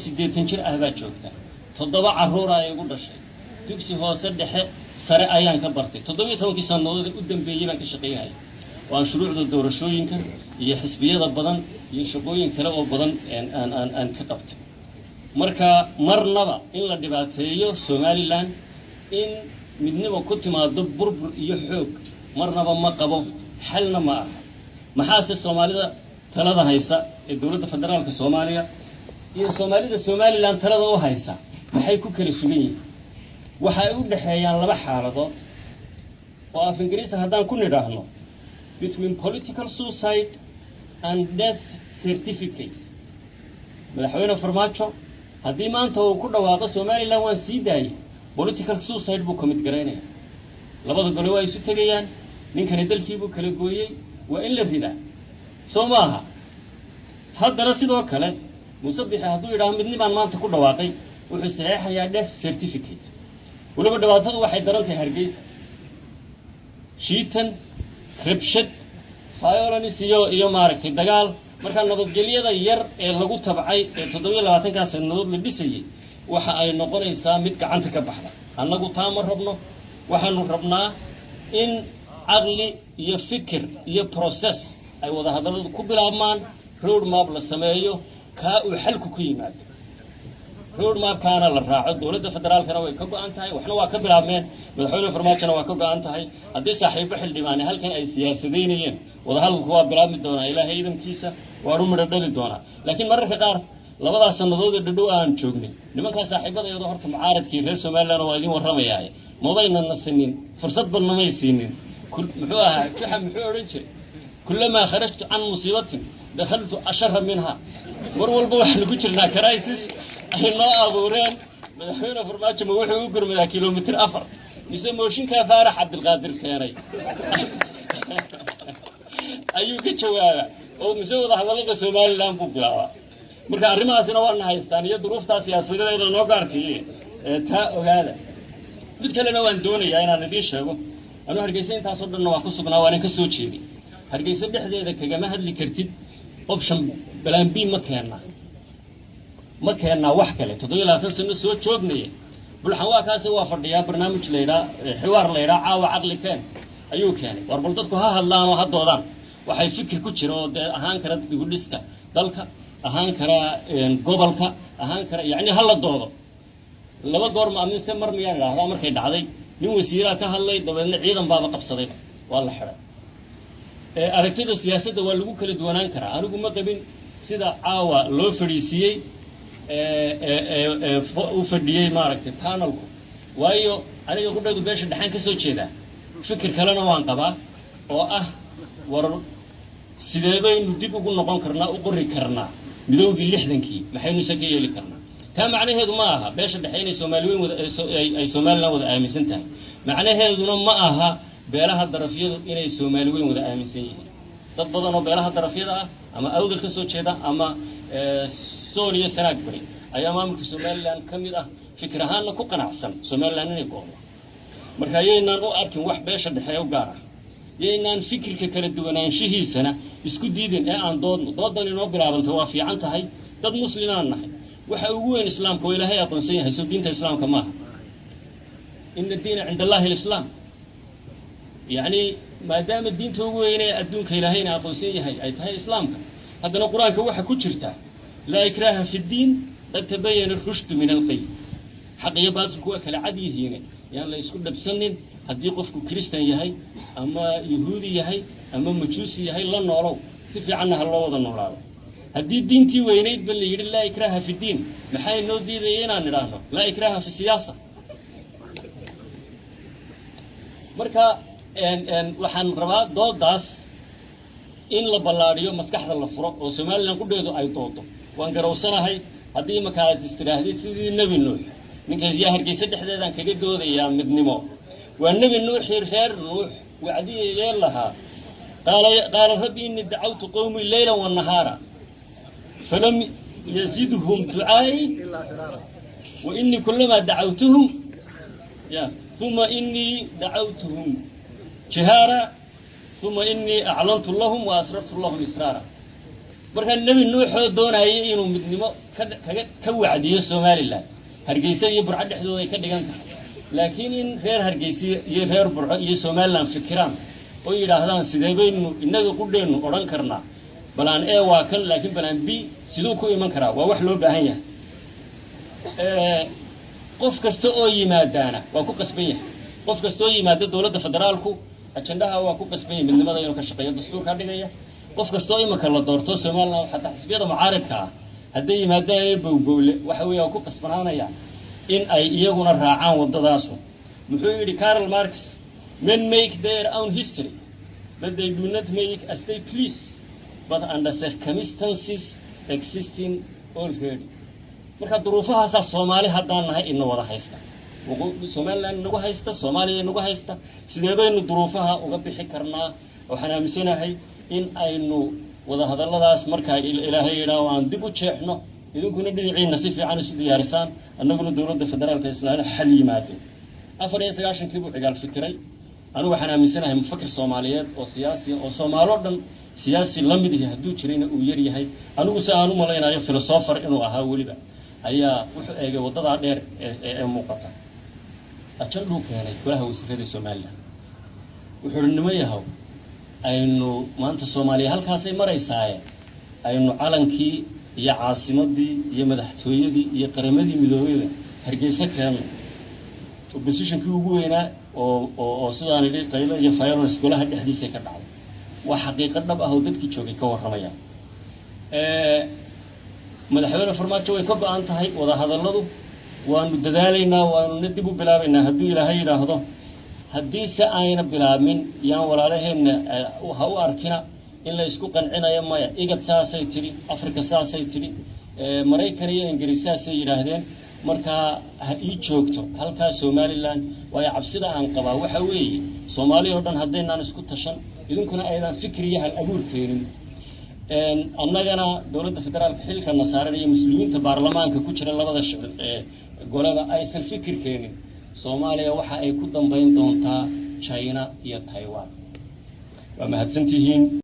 sideetan jir ah baa joogta 7 caruur ay ugu dhashay dugsi hoose dhexe sare ayaan ka bartay 17 sanadood u dambeeyay baan ka shaqeynay waan shuruucda doorashooyinka iyo xisbiyada badan iyo shaqooyin kale oo badan aan ka qabtay marka marnaba in la dhibaateeyo Somaliland in midnimo ku timaado burbur iyo xoog marnaba ma qabo xalna ma aha maxaase Soomaalida talada haysa ee dawladda federaalka Soomaaliya iyo Soomaalida Somaliland talada u haysa maxay ku kala sugan yihiin waxay u dhaxeeyaan laba xaaladood oo af Ingiriisi haddaan ku nidhaahno between political suicide and death certificate madaxweyne Farmaajo haddii maanta uu ku dhawaaqo Somaliland waan sii daayay political suicide buu commit gareynaya labada gole way isu tagayaan ninkani dalkii buu kala gooyay waa in la ridaa Soomaha haddana sidoo kale musabbiix hadduu yiraahdo midnimo maanta ku dhawaaqay wuxuu saxeexayaa death certificate waliba dhawaatadu waxay darantay Hargeysa shiitan rabshad violence iyo maaragtay dagaal marka nabadgelyada yar ee lagu tabcay ee 27 sanadood la dhisayay waxa ay noqonaysaa mid gacanta ka baxda annagu taama rabno waxaanu rabnaa in aqli iyo fikir iyo process ay wada hadaladu ku bilaabmaan road map la sameeyo ka uu xalku ku yimaado road map kana la raaco dawladda federaalkana way ka go'an tahay waxna waa ka bilaabmeen madaxweyne Farmaajo waa ka go'an tahay hadii saaxiibo xildhibaan halkan ay siyaasadeynayeen wada hadalku waa bilaabmi doona ilaahay idinkiisa waa rumada dhali doona laakiin mararka qaar labadaas sanadood ee dhadhow aan joognay nimanka saaxiibadayada horta mucaaradkii reer Somaliland waa idin warramayay mobayna nasinin fursad barnaamij siinin muxuu ahaa waxa muxuu oran jiray kullama kharajtu an musibatin dakhaltu asharra minha war walba wax lagu jirnaa crisis ay noo abuureen madaxweyne Farmaajo wuxuu u gurmadaa kiiloomitir 4 mise mooshinka Faarax Cabdilqaadir keenay ayuu ka jawaabay oo mise wada hadalada Somaliland buu bilaabay marka arrimahaasina waa haystaan iyo duruufta siyaasadeed ee noo gaarkii ta ogaada mid kalena waan doonayaa inaan idin sheego anu Hargeysa intaas oo dhan waa ku sugnaa waan ka soo jeeday Hargeysa dhexdeeda kaga hadli kartid option plan B ma keenna wax kale 27 sano soo joognay bulxan waa kaas waa fadhiyaa barnaamij leeyahay xiwaar leeyahay caawa aqli keen ayuu keenay war bal dadku ha hadlaan oo ha doodaan waxay fikir ku jiro oo ahaan kara dib u dhiska dalka ahaan kara gobolka ahaan kara yaani hal la doodo laba goor ma aaminsan mar miyaan raahdaa markay dhacday nin wasiira ka hadlay dabeedna ciidan baaba qabsaday waa la xiray aragtida siyaasadda waa lagu kala duwanaan karaa anigu ma qabin sida caawa loo fadhiisiyay u fadhiyay maaragtay panelku waayo aniga ku dhaydu beesha dhaxan ka soo jeeda fikir kalena waan qabaa oo ah war sidee baynu dib ugu noqon karnaa u qori karnaa midowgii 60kii maxaynu isaga yeeli karnaa ka macnaheedu ma aha beesha dhaxaynay Soomaaliyeed wada ay Soomaaliland wada aaminsan tahay macnaheeduna ma aha beelaha darafyadu inay Soomaaliyeed wada aaminsan yihiin dad badan oo beelaha darafyada ah ama awdal ka soo jeeda ama Soomaaliya sanaag bari ayaa maamulka Somaliland kamid ah fikir ahaan ku qanacsan Somaliland inay go'do marka ayaynan u arkin wax beesha dhaxay u gaar ah yeynaan fikirka kala duwanaanshihiisana isku diidin ee aan doodan inoo bilaabanto waa fiican tahay dad muslimiin nahay waxa ugu weyn islaamka oo Ilaahay aqoonsan yahay soo diinta islaamka ma aha inna diina 'inda Allahi al-islam yaani maadaama diinta ugu weyn ee adduunka Ilaahayna aqoonsan yahay ay tahay islaamka haddana quraanka waxa ku jirta la ikraha fi din qad tabayyana ar-rushd min al-ghayy xaqiiqo baadku waa kala cad yihiin yaan la isku dhabsanin haddii qofku Kristaan yahay ama Yahuudi yahay ama Majuusi yahay la noolow si fiican ha loo wada noolaado haddii diintii weynayd bal yiri la ikraha fi din maxay noo diidayeen inaan niraahno la ikraha fi siyaasa marka waxaan rabaa doodaas in la ballaariyo maskaxda la furo oo Somaliland ku dheedo ay doodo waan garowsanahay haddii markaad istiraahday sidii Nabi Nuux ninkaas yaa Hargeysa dhexdeedan kaga doodaya midnimo waa Nabi Nuux reer Nuux wacdiyay laha قال ربي إني دعوت قومي ليلا ونهارا فلم يزدهم دعائي وإني كلما دعوتهم ثم إني دعوتهم جهارا ثم إني أعلنت لهم وأسررت لهم إسرارا marka nabi nuux doonayay inuu midnimo كوعدية سوماليلاند هرجيسة يبرع حدود يكدجنتها لكن إن غير هرجيسي غير برع يسوماليلاند فكران ويلا هذا سيدابين إنه كلنا أوران كرنا بلان A واكل لكن بلان B سيدوكو إيمان كرا ووحلو بهاية قف كستو يمادانا وكو قسبية قف كستو يماد الدولة فدرالكو عشانها وكو قسبية من لماذا ينكر شقية الدستور كاردية قف كستو يمكن لدورتو سومالنا حتى حسبية معارضها هدي يمادا بول وحوي وكو قسبنا يعني إن أي يجون الرعاة والضداسو محيي كارل ماركس men make their own history but they do not make as they please but under circumstances existing already marka duruufahaas Soomaali hadaan nahay in wada haysta Soomaaliland nagu haysta Soomaaliya nagu haysta sidee baynu duruufaha uga bixi karnaa waxaan aaminsanahay in aynu wada hadalladaas marka Ilaahay yiraahdo aan dib u jeexno idinkuna dhinaciina si fiican isu diyaarisaan annaguna dawladda federaalka Soomaaliya xal yimaado 94 kii buu cigaal fikiray أنا وحنا مسنا هم فكر صوماليات أو سياسي أو صومالودن سياسي لمده هدو جرينا ويري هاي أنا وسأنا ملاينا يا فلسفر إنه أهاولي بقى أيا وح وضع دير مقطع أشلو كهني كلها وسفيد الصومالية وحرنا ما يهاو إنه ما أنت صومالي هل كاسي مرة يساعي إنه علنكي يا عاصمة دي يا مدحتوية دي يا قرمدي مدوية هرجيسة كامل وبسيشن كيوبوينا أو سودان اللي قيل يفعلون سكولها الحديثة كذا وحقيقة نبأ هو دتك تشوفي كور رميان مدحونا فرمات شوي كب أنت هاي وده هذا اللذو ونددالينا وندبو بلابنا هدو إلى هاي هذا حديث أين بلابين يان ولا لهن وهو أركنا إلا يسكوك عنا يوم ما إيجاد ساسي تري أفريقيا ساسي تري مريكانية إنجليزية ساسي يراهدين marka ha ii joogto halka Soomaaliland way cabsida aan qaba waxa weeye Soomaaliya oo dhan hadeynaan isku tashan idinkuna aydan fikriyaha abuur keenin annagana dawladda federaalka xilka nasaaran iyo muslimiinta baarlamaanka ku jira labada shaqo golada aysan fikir keenin Soomaaliya waxa ay ku dambeyn doontaa China iyo Taiwan waa mahadsantihiin